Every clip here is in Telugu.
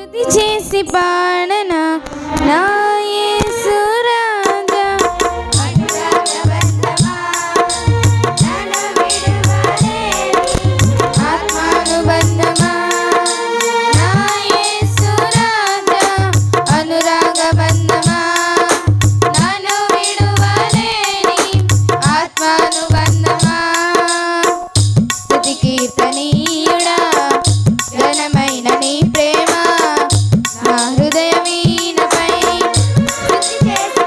స్తుతి చేసి పాడనా నా యేసు రాజా అనురాగబంధమా నన్ను విడువలేని ఆత్మానుబంధమా నా యేసు రాజా అనురాగబంధమా నన్ను విడువలేని ఆత్మానుబంధమా స్తుతి కీర్తనీయుడా ఘనమైన నీ ప్రేమ నా హృదయమీనపై స్తుతి చేసి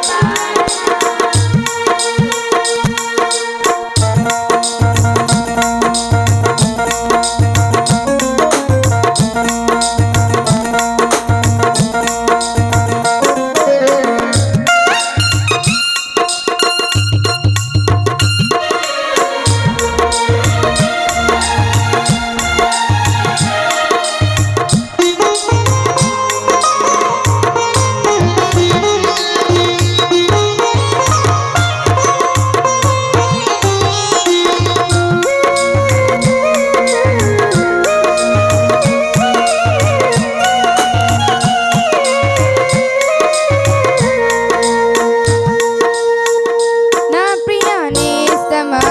నా ప్రియ నేస్తమా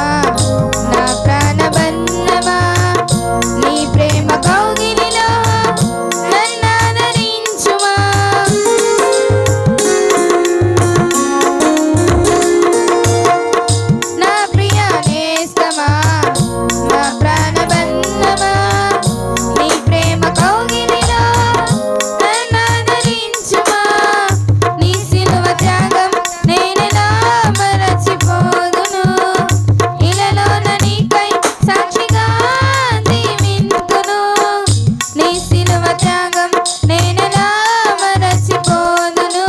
నా ప్రాణబంధమా నీ ప్రేమ కౌగిలిలో నన్నాదరించుమా నా ప్రియ నేస్తమా నా ప్రాణబంధమా నీ ప్రేమ కౌగిలిలో నన్నాదరించుమా నీ సిలువ త్యాగం నేనెలా మరచిపోదును ఇలలోన నీకై సాక్షిగా జీవింతును నీ సిలువ త్యాగం నేనెలా మరచిపోదును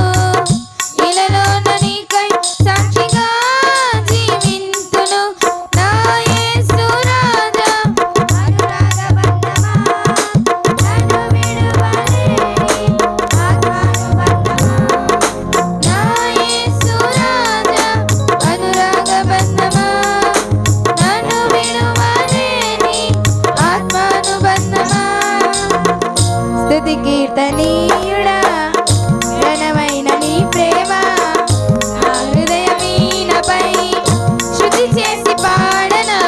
ఇలలోన నీకై సాక్షిగా జీవింతును నా యేసు రాజా అనురాగబంధమా నన్ను విడువలేని ఆత్మానుబంధమా నా యేసు రాజా అనురాగబంధమా నన్ను విడువలేని ఆత్మానుబంధమా స్తుతి కీర్తనీయుడా ఘనమైన నీ ప్రేమ నా హృదయమీనపై శృతి చేసి పాడనా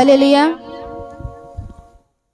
హల్లెలూయా.